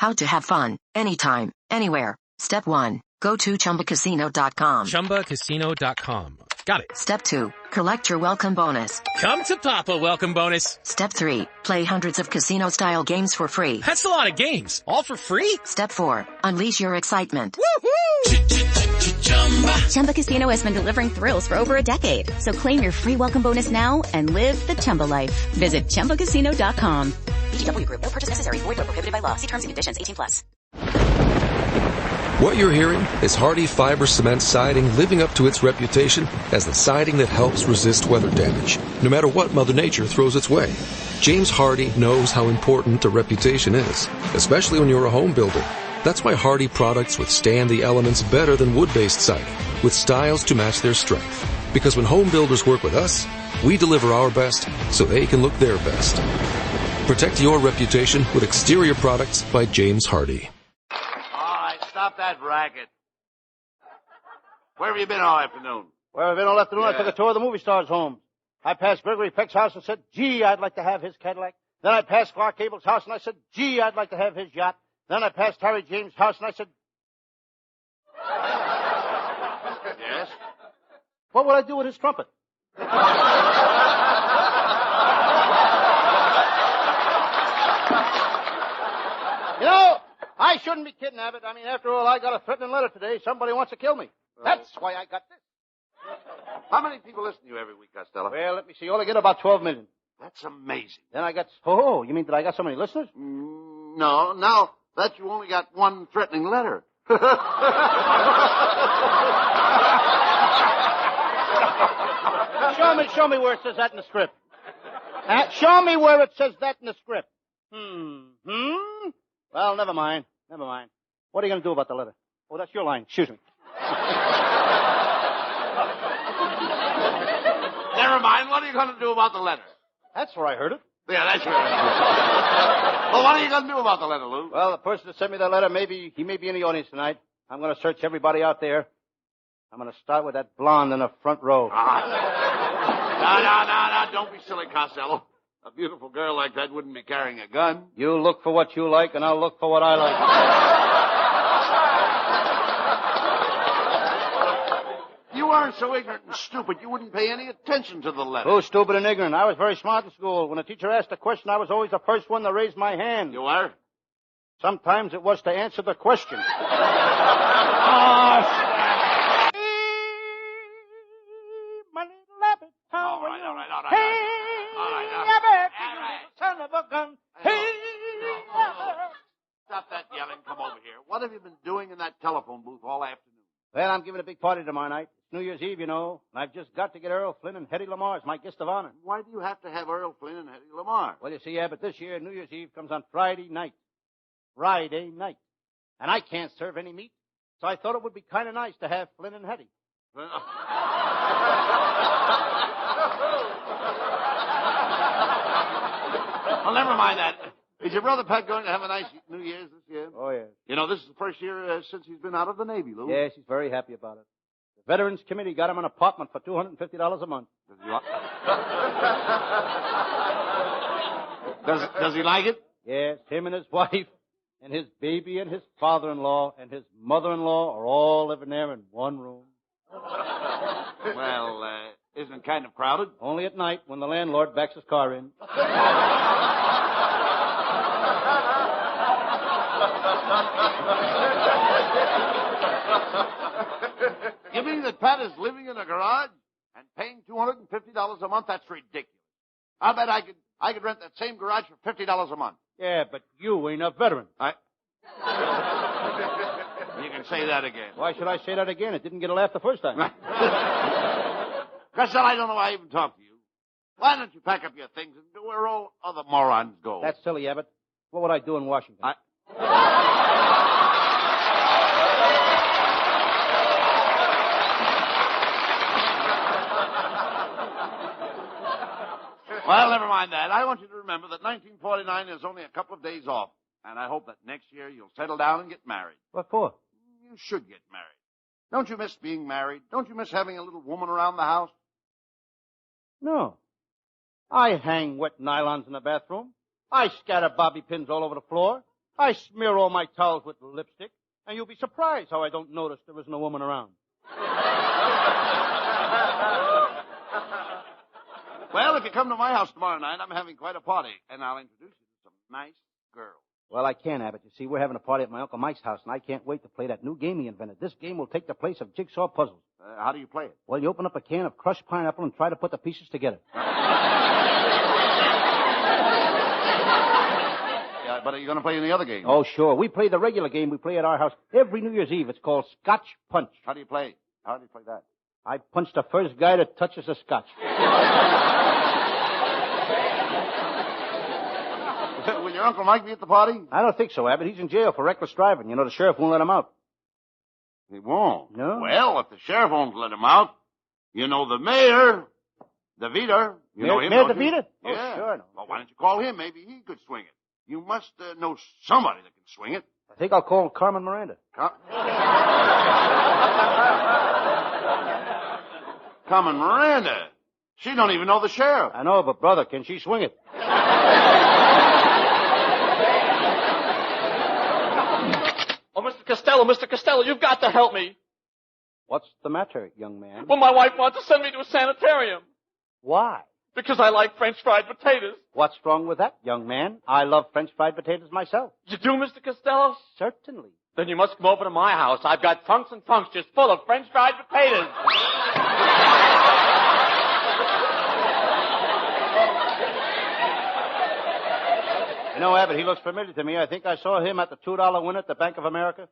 How to have fun, anytime, anywhere. Step 1. Go to ChumbaCasino.com. ChumbaCasino.com. Got it. Step 2. Collect your welcome bonus. Come to Papa welcome bonus. Step 3. Play hundreds of casino-style games for free. That's a lot of games. All for free? Step 4. Unleash your excitement. Woohoo! Chumba Casino has been delivering thrills for over a decade. So claim your free welcome bonus now and live the Chumba life. Visit ChumbaCasino.com. VGW Group. No purchase necessary. Void where prohibited by law. See terms and conditions. 18+. What you're hearing is Hardie Fiber Cement Siding living up to its reputation as the siding that helps resist weather damage, no matter what Mother Nature throws its way. James Hardie knows how important a reputation is, especially when you're a home builder. That's why Hardie products withstand the elements better than wood-based siding, with styles to match their strength. Because when home builders work with us, we deliver our best so they can look their best. Protect your reputation with exterior products by James Hardie. Stop that racket. Where have you been all afternoon? Where have I been all afternoon? Yeah. I took a tour of the movie stars' homes. I passed Gregory Peck's house and said, gee, I'd like to have his Cadillac. Then I passed Clark Gable's house and I said, gee, I'd like to have his yacht. Then I passed Harry James' house and I said... Yes? What would I do with his trumpet? You know, I shouldn't be kidding, Abbott. I mean, after all, I got a threatening letter today. Somebody wants to kill me. That's why I got this. How many people listen to you every week, Costello? Well, let me see. You only get about 12 million. That's amazing. Then I got... Oh, you mean that I got so many listeners? No, now that you only got one threatening letter. Show me where it says that in the script. Show me where it says that in the script. Well, never mind. What are you going to do about the letter? Oh, that's your line. Excuse me. Never mind. What are you going to do about the letter? That's where I heard it. Yeah, that's right. Well, what are you going to do about the letter, Lou? Well, the person that sent me that letter, he may be in the audience tonight. I'm going to search everybody out there. I'm going to start with that blonde in the front row. No. Don't be silly, Costello. A beautiful girl like that wouldn't be carrying a gun. You look for what you like, and I'll look for what I like. You aren't so ignorant and stupid you wouldn't pay any attention to the letter. Who's stupid and ignorant? I was very smart in school. When a teacher asked a question, I was always the first one to raise my hand. You are? Sometimes it was to answer the question. All right. Son of a gun. Stop that yelling. Come over here. What have you been doing in that telephone booth all afternoon? Well, I'm giving a big party tomorrow night. It's New Year's Eve, you know. And I've just got to get Earl Flynn and Hetty Lamar as my guest of honor. Why do you have to have Earl Flynn and Hetty Lamar? Well, you see, Abbott, this year New Year's Eve comes on Friday night. And I can't serve any meat. So I thought it would be kind of nice to have Flynn and Hetty. Well, never mind that. Is your brother Pat going to have a nice New Year's this year? Oh, yes. You know, this is the first year since he's been out of the Navy, Lou. Yes, he's very happy about it. The Veterans Committee got him an apartment for $250 a month. Does he like it? Yes, him and his wife and his baby and his father-in-law and his mother-in-law are all living there in one room. Well, isn't it kind of crowded? Only at night when the landlord backs his car in. You mean that Pat is living in a garage and paying $250 a month? That's ridiculous. I bet I could rent that same garage for $50 a month. Yeah, but you ain't a veteran. You can say that again. Why should I say that again? It didn't get a laugh the first time. Costello, I don't know why I even talked to you. Why don't you pack up your things and go where all other morons go? That's silly, Abbott. What would I do in Washington? Well, never mind that. I want you to remember that 1949 is only a couple of days off. And I hope that next year you'll settle down and get married. What for? You should get married. Don't you miss being married? Don't you miss having a little woman around the house? No. I hang wet nylons in the bathroom. I scatter bobby pins all over the floor. I smear all my towels with lipstick, and you'll be surprised how I don't notice there isn't a woman around. Well, if you come to my house tomorrow night, I'm having quite a party, and I'll introduce you to some nice girls. Well, I can't, Abbott. You see, we're having a party at my Uncle Mike's house, and I can't wait to play that new game he invented. This game will take the place of jigsaw puzzles. How do you play it? Well, you open up a can of crushed pineapple and try to put the pieces together. Yeah, but are you going to play any other game? Oh, sure. We play the regular game we play at our house every New Year's Eve. It's called Scotch Punch. How do you play? How do you play that? I punch the first guy that touches the scotch. Will your Uncle Mike be at the party? I don't think so, Abbott. He's in jail for reckless driving. You know, the sheriff won't let him out. He won't? No. Well, if the sheriff won't let him out, you know the mayor, DeVita. You know him, Mayor don't you? DeVita? Yeah. Oh, sure. No. Well, why don't you call him? Maybe he could swing it. You must know somebody that can swing it. I think I'll call Carmen Miranda. Carmen Miranda. She don't even know the sheriff. I know, but brother, can she swing it? Oh, Mr. Costello, you've got to help me. What's the matter, young man? Well, my wife wants to send me to a sanitarium. Why? Because I like French fried potatoes. What's wrong with that, young man? I love French fried potatoes myself. You do, Mr. Costello? Certainly. Then you must come over to my house. I've got trunks and trunks just full of French fried potatoes. You know, Abbott, he looks familiar to me. I think I saw him at the $2 win at the Bank of America.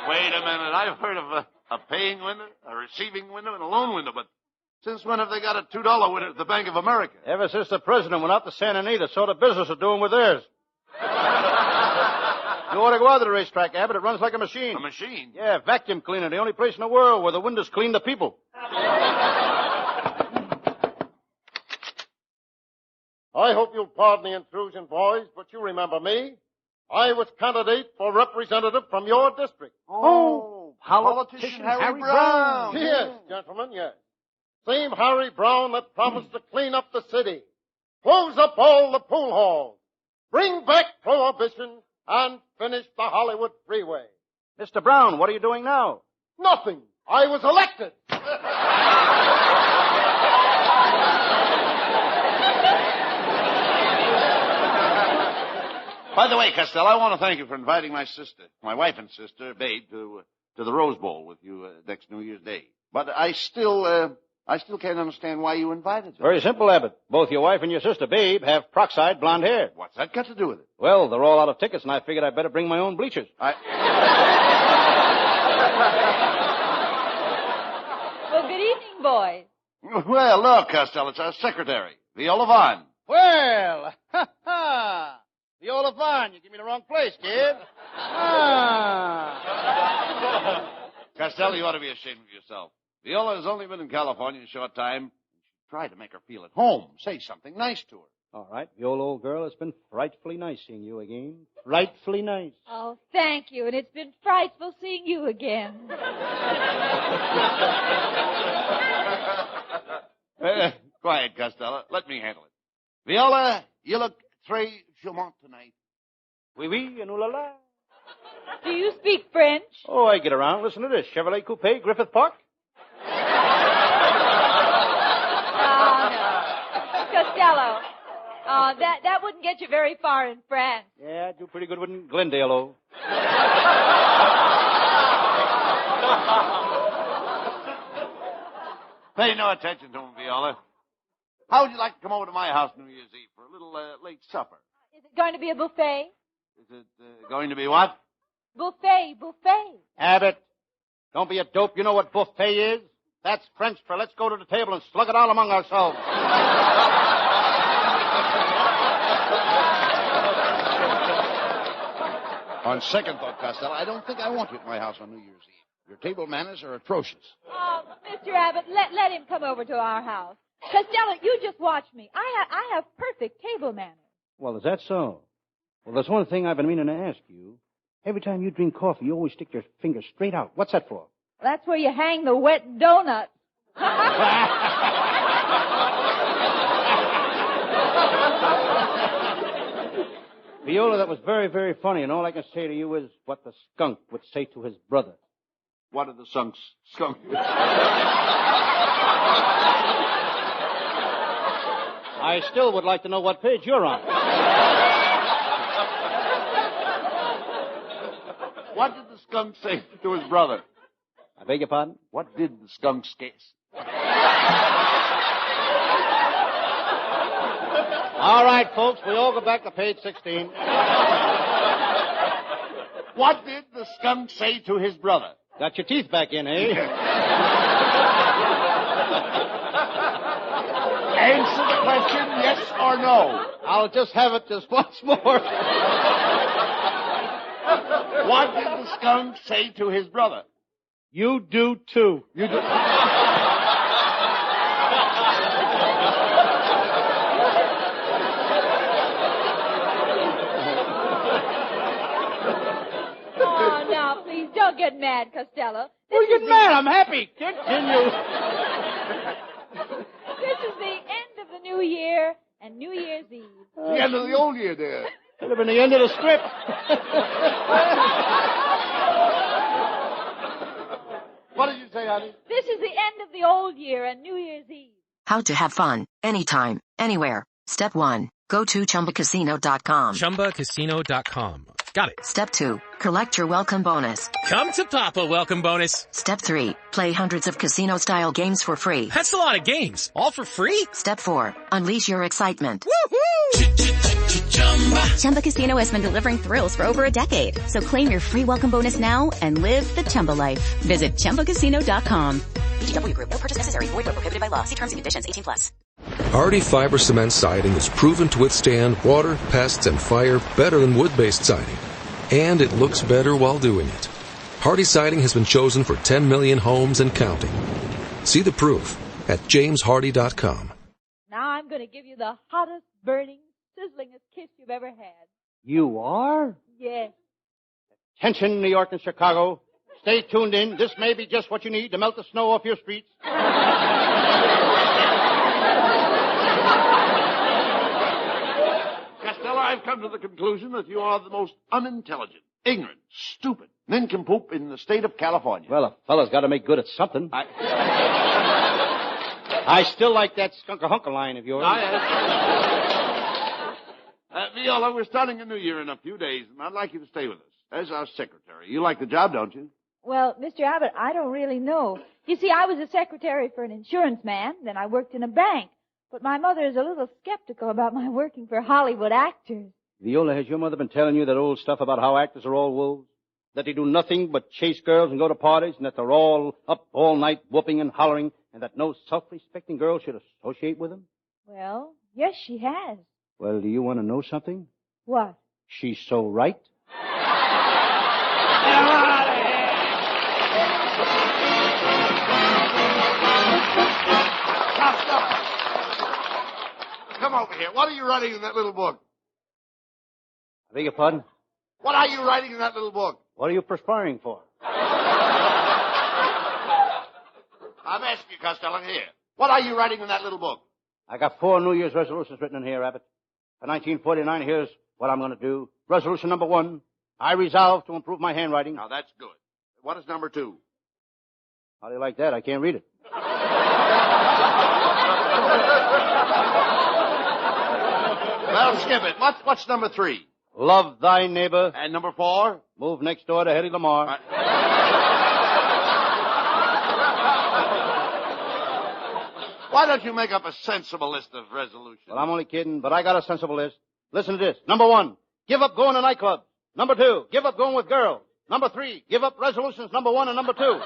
Wait a minute. I've heard of a paying window, a receiving window, and a loan window, but since when have they got a $2 window at the Bank of America? Ever since the president went out to Santa Anita, so the business are doing with theirs. You ought to go out to the racetrack, Abbott. It runs like a machine. A machine? Yeah, vacuum cleaner. The only place in the world where the windows clean the people. I hope you'll pardon the intrusion, boys, but you remember me. I was candidate for representative from your district. Oh, politician Harry Brown. Yes, gentlemen, yes. Same Harry Brown that promised to clean up the city, close up all the pool halls, bring back prohibition, and finish the Hollywood freeway. Mr. Brown, what are you doing now? Nothing. I was elected. By the way, Costello, I want to thank you for inviting my wife and sister, Babe, to the Rose Bowl with you next New Year's Day. But I still can't understand why you invited them. Very simple, Abbott. Both your wife and your sister, Babe, have peroxide blonde hair. What's that got to do with it? Well, they're all out of tickets, and I figured I'd better bring my own bleachers. Well, good evening, boys. Well, look, Costello, it's our secretary, Viola Vaughn. Well, Viola Vaughn, you give me the wrong place, kid. Costello, you ought to be ashamed of yourself. Viola has only been in California a short time. You should try to make her feel at home. Say something nice to her. All right, Viola, old girl, it's been frightfully nice seeing you again. Frightfully nice. Oh, thank you, and it's been frightful seeing you again. Quiet, Costello. Let me handle it. Viola, you look très charmant tonight. Oui, oui, and ooh la la. Do you speak French? Oh, I get around. Listen to this. Chevrolet Coupe, Griffith Park. Costello. That wouldn't get you very far in France. Yeah, I do pretty good with Glendale, oh. Pay no attention to him, Viola. How would you like to come over to my house New Year's Eve for a little late supper? Is it going to be a buffet? Is it going to be what? Buffet. Abbott, don't be a dope. You know what buffet is? That's French for let's go to the table and slug it all among ourselves. On second thought, Costello, I don't think I want you at my house on New Year's Eve. Your table manners are atrocious. Oh, Mr. Abbott, let him come over to our house. Costello, you just watch me. I have perfect table manners. Well, is that so? Well, there's one thing I've been meaning to ask you. Every time you drink coffee, you always stick your finger straight out. What's that for? That's where you hang the wet donuts. Viola, that was very, very funny, and all I can say to you is what the skunk would say to his brother. What did the skunk? I still would like to know what page you're on. What did the skunk say to his brother? I beg your pardon? What did the skunk say? All right, folks, we all go back to page 16. What did the skunk say to his brother? Got your teeth back in, eh? Answer the question, yes or no. I'll just have it just once more. What did the skunk say to his brother? You do, too. You do. Oh, now, please, don't get mad, Costello. Well, you get mad. I'm happy. Continue. This is the end of the new year and New Year's Eve. The end of the old year, dear. Could have been the end of the script. What did you say, honey? This is the end of the old year and New Year's Eve. How to have fun, anytime, anywhere. Step 1. Go to ChumbaCasino.com. ChumbaCasino.com. Got it. Step 2. Collect your welcome bonus. Come to Papa welcome bonus. Step 3. Play hundreds of casino-style games for free. That's a lot of games. All for free? Step 4. Unleash your excitement. Woohoo! Chumba Casino has been delivering thrills for over a decade. So claim your free welcome bonus now and live the Chumba life. Visit ChumbaCasino.com. VGW Group. No purchase necessary. Void where prohibited by law. See terms and conditions. 18+. Hardy fiber cement siding is proven to withstand water, pests, and fire better than wood-based siding. And it looks better while doing it. Hardy siding has been chosen for 10 million homes and counting. See the proof at jameshardy.com. Now I'm going to give you the hottest, burning, sizzlingest kiss you've ever had. You are? Yes. Attention, New York and Chicago. Stay tuned in. This may be just what you need to melt the snow off your streets. Costello, I've come to the conclusion that you are the most unintelligent, ignorant, stupid nincompoop in the state of California. Well, a fella's got to make good at something. I still like that skunk-a-hunka line of yours. Viola, we're starting a new year in a few days, and I'd like you to stay with us as our secretary. You like the job, don't you? Well, Mr. Abbott, I don't really know. You see, I was a secretary for an insurance man, then I worked in a bank. But my mother is a little skeptical about my working for Hollywood actors. Viola, has your mother been telling you that old stuff about how actors are all wolves? That they do nothing but chase girls and go to parties, and that they're all up all night whooping and hollering, and that no self-respecting girl should associate with them? Well, yes, she has. Well, do you want to know something? What? She's so right. Come over here. What are you writing in that little book? I beg your pardon? What are you writing in that little book? What are you perspiring for? I'm asking you, Costello, here. What are you writing in that little book? I got 4 New Year's resolutions written in here, Abbott. For 1949, here's what I'm going to do. Resolution number 1, I resolve to improve my handwriting. Now, that's good. What is number 2? How do you like that? I can't read it. Well, skip it. What's number 3? Love thy neighbor. And number 4? Move next door to Hedy Lamarr. Why don't you make up a sensible list of resolutions? Well, I'm only kidding, but I got a sensible list. Listen to this. Number 1, give up going to nightclubs. Number 2, give up going with girls. Number 3, give up resolutions number 1 and number 2.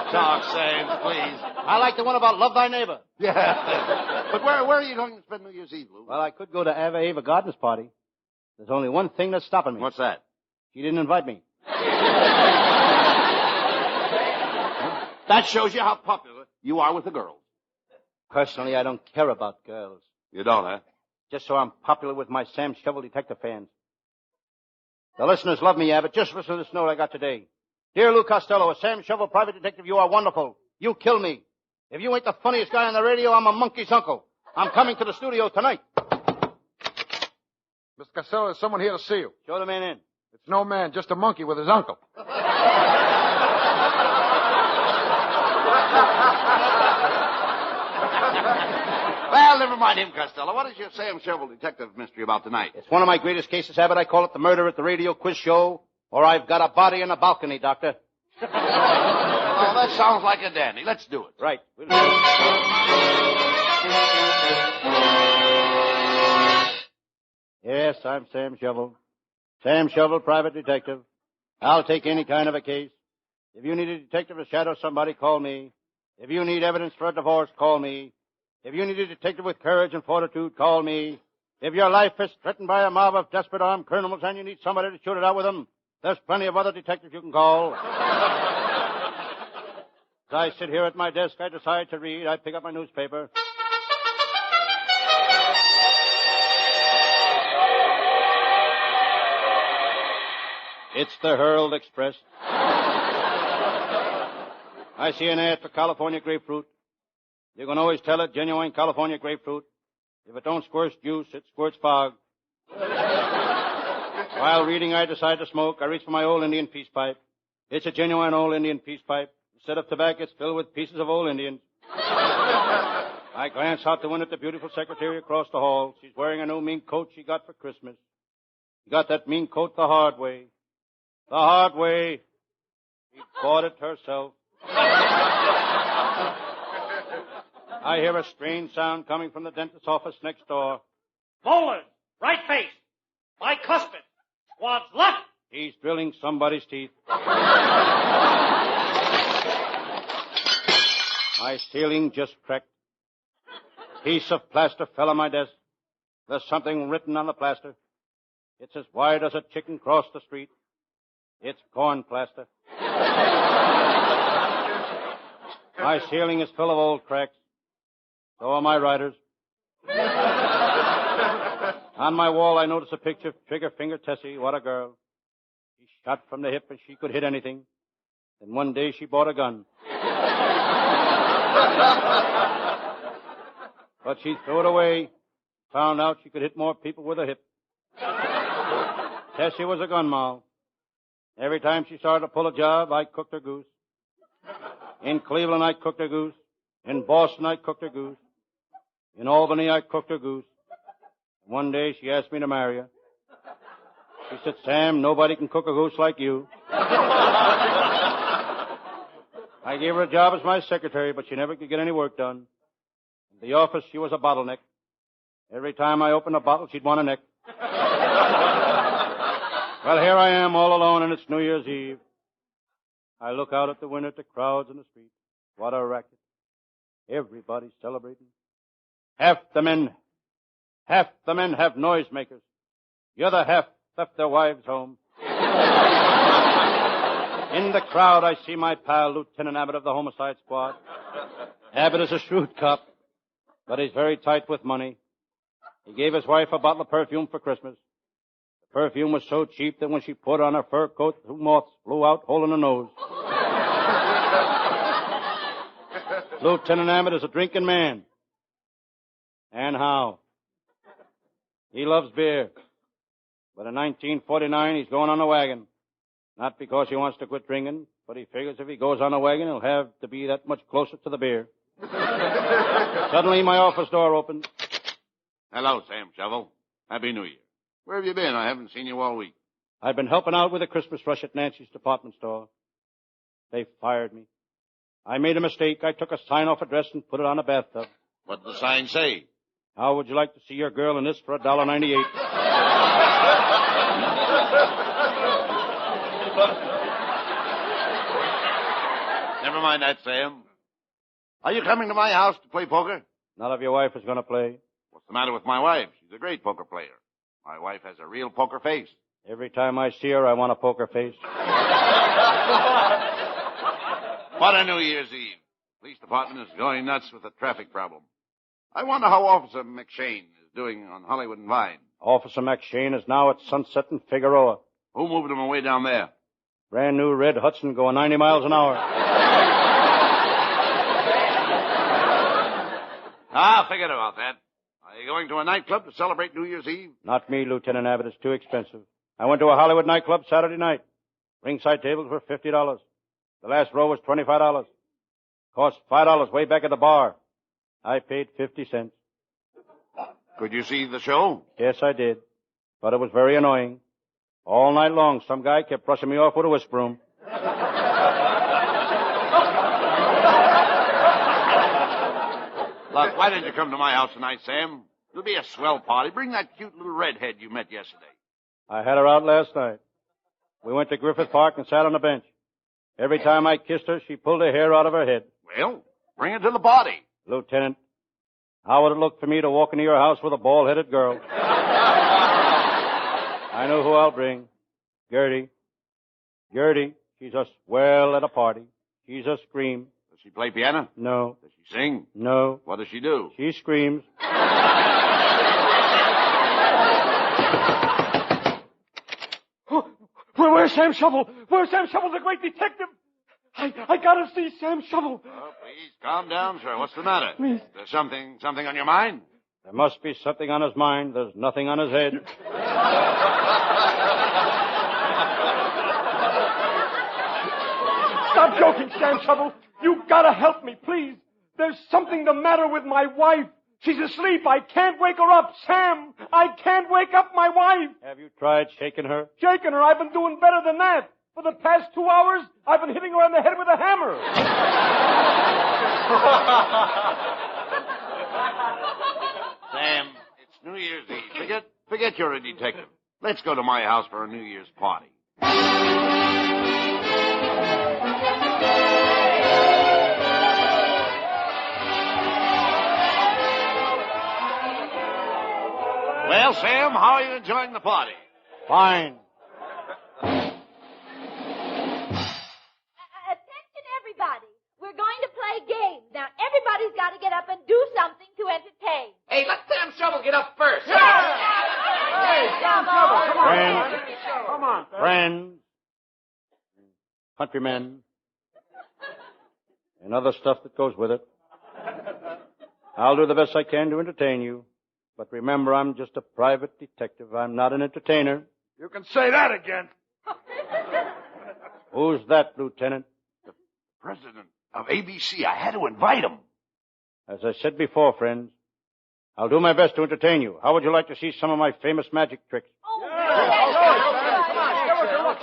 Talk sense, please. I like the one about love thy neighbor. Yeah. But where are you going to spend New Year's Eve, Lou? Well, I could go to Ava Gardner's party. There's only one thing that's stopping me. What's that? She didn't invite me. That shows you how popular you are with the girls. Personally, I don't care about girls. You don't, huh? Just so I'm popular with my Sam Shovel detective fans. The listeners love me, Abbott. Just listen to this note I got today. Dear Lou Costello, a Sam Shovel private detective, you are wonderful. You kill me. If you ain't the funniest guy on the radio, I'm a monkey's uncle. I'm coming to the studio tonight. Mr. Costello, there's someone here to see you. Show the man in. It's no man, just a monkey with his uncle. Well, never mind him, Costello. What is your Sam Shovel detective mystery about tonight? It's one of my greatest cases, Abbott. I call it the murder at the radio quiz show, or I've got a body in a balcony, Doctor. Oh, that sounds like a dandy. Let's do it. Right. We'll do it. Yes, I'm Sam Shovel. Sam Shovel, private detective. I'll take any kind of a case. If you need a detective to shadow somebody, call me. If you need evidence for a divorce, call me. If you need a detective with courage and fortitude, call me. If your life is threatened by a mob of desperate armed criminals and you need somebody to shoot it out with them, there's plenty of other detectives you can call. As I sit here at my desk, I decide to read. I pick up my newspaper. It's the Herald Express. I see an ad for California grapefruit. You can always tell it genuine California grapefruit. If it don't squirt juice, it squirts fog. While reading, I decide to smoke. I reach for my old Indian peace pipe. It's a genuine old Indian peace pipe. Instead of tobacco, it's filled with pieces of old Indians. I glance out the window at the beautiful secretary across the hall. She's wearing a new mink coat she got for Christmas. She got that mink coat the hard way. The hard way. She bought it herself. I hear a strange sound coming from the dentist's office next door. Molars, right face, bicuspid, squad's left. He's drilling somebody's teeth. My ceiling just cracked. A piece of plaster fell on my desk. There's something written on the plaster. It's as wide as a chicken crossed the street. It's corn plaster. My ceiling is full of old cracks. So are my writers. On my wall, I notice a picture of Trigger Finger Tessie. What a girl. She shot from the hip and she could hit anything. Then one day she bought a gun. But she threw it away. Found out she could hit more people with her hip. Tessie was a gun moll. Every time she started to pull a job, I cooked her goose. In Cleveland, I cooked her goose. In Boston, I cooked her goose. In Albany, I cooked her goose. One day, she asked me to marry her. She said, Sam, nobody can cook a goose like you. I gave her a job as my secretary, but she never could get any work done. In the office, she was a bottleneck. Every time I opened a bottle, she'd want a neck. Well, here I am all alone, and it's New Year's Eve. I look out at the window at the crowds in the street. What a racket. Everybody's celebrating. Half the men have noisemakers. The other half left their wives home. In the crowd, I see my pal, Lieutenant Abbott of the Homicide Squad. Abbott is a shrewd cop, but he's very tight with money. He gave his wife a bottle of perfume for Christmas. The perfume was so cheap that when she put on her fur coat, 2 moths flew out, holding her nose. Lieutenant Abbott is a drinking man. And how? He loves beer. But in 1949, he's going on a wagon. Not because he wants to quit drinking, but he figures if he goes on a wagon, he'll have to be that much closer to the beer. Suddenly, my office door opened. Hello, Sam Shovel. Happy New Year. Where have you been? I haven't seen you all week. I've been helping out with the Christmas rush at Nancy's department store. They fired me. I made a mistake. I took a sign-off address and put it on a bathtub. What did the sign say? How would you like to see your girl in this for $1.98? Never mind that, Sam. Are you coming to my house to play poker? Not if your wife is going to play. What's the matter with my wife? She's a great poker player. My wife has a real poker face. Every time I see her, I want a poker face. What a New Year's Eve. Police department is going nuts with a traffic problem. I wonder how Officer McShane is doing on Hollywood and Vine. Officer McShane is now at Sunset and Figueroa. Who moved him away down there? Brand new red Hudson going 90 miles an hour. Forget about that. Are you going to a nightclub to celebrate New Year's Eve? Not me, Lieutenant Abbott. It's too expensive. I went to a Hollywood nightclub Saturday night. Ringside tables were $50. The last row was $25. Cost $5 way back at the bar. I paid 50 cents. Could you see the show? Yes, I did. But it was very annoying. All night long, some guy kept brushing me off with a whisk broom. Look, why didn't you come to my house tonight, Sam? It'll be a swell party. Bring that cute little redhead you met yesterday. I had her out last night. We went to Griffith Park and sat on a bench. Every time I kissed her, she pulled her hair out of her head. Well, bring it to the party. Lieutenant, how would it look for me to walk into your house with a bald-headed girl? I know who I'll bring. Gertie. Gertie, she's a swell at a party. She's a scream. Does she play piano? No. Does she sing? No. What does she do? She screams. Where's Sam Shovel? Where's Sam Shovel, the great detective? I gotta see Sam Shovel. Oh, please, calm down, sir. What's the matter? Please. There's something on your mind? There must be something on his mind. There's nothing on his head. Stop joking, Sam Shovel. You gotta help me, please. There's something the matter with my wife. She's asleep. I can't wake her up. Sam, I can't wake up my wife. Have you tried shaking her? Shaking her? I've been doing better than that. For the past 2 hours, I've been hitting her on the head with a hammer. Sam, it's New Year's Eve. Forget you're a detective. Let's go to my house for a New Year's party. Well, Sam, how are you enjoying the party? Fine. Attention, everybody. We're going to play games. Now, everybody's got to get up and do something to entertain. Hey, let Sam Shovel get up first. Hey, Sam Shovel, come on. Friends. Come on. Friends. Countrymen. And other stuff that goes with it. I'll do the best I can to entertain you. But remember, I'm just a private detective. I'm not an entertainer. You can say that again. Who's that, Lieutenant? The president of ABC. I had to invite him. As I said before, friends, I'll do my best to entertain you. How would you like to see some of my famous magic tricks?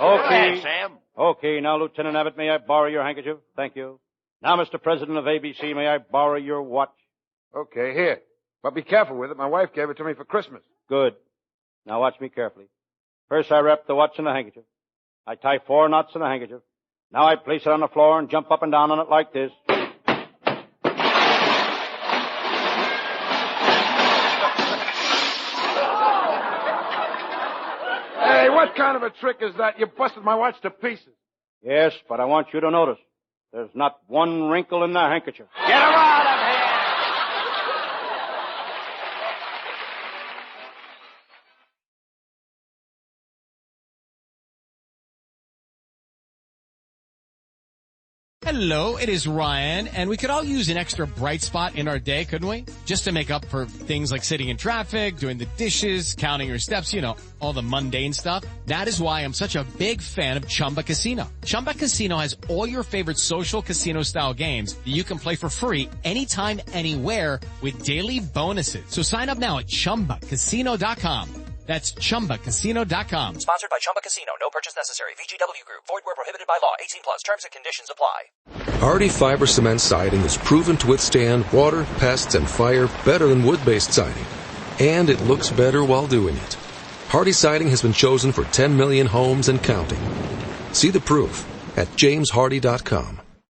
Okay, Sam. Okay, now, Lieutenant Abbott, may I borrow your handkerchief? Thank you. Now, Mr. President of ABC, may I borrow your watch? Okay, here. But be careful with it. My wife gave it to me for Christmas. Good. Now watch me carefully. First I wrap the watch in the handkerchief. I tie 4 knots in the handkerchief. Now I place it on the floor and jump up and down on it like this. Hey, what kind of a trick is that? You busted my watch to pieces. Yes, but I want you to notice. There's not one wrinkle in the handkerchief. Get him out of here! Hello, it is Ryan, and we could all use an extra bright spot in our day, couldn't we? Just to make up for things like sitting in traffic, doing the dishes, counting your steps, you know, all the mundane stuff. That is why I'm such a big fan of Chumba Casino. Chumba Casino has all your favorite social casino-style games that you can play for free anytime, anywhere with daily bonuses. So sign up now at ChumbaCasino.com. That's ChumbaCasino.com. Sponsored by Chumba Casino. No purchase necessary. VGW Group. Void where prohibited by law. 18 plus. Terms and conditions apply. Hardy fiber cement siding is proven to withstand water, pests, and fire better than wood-based siding. And it looks better while doing it. Hardy siding has been chosen for 10 million homes and counting. See the proof at JamesHardy.com.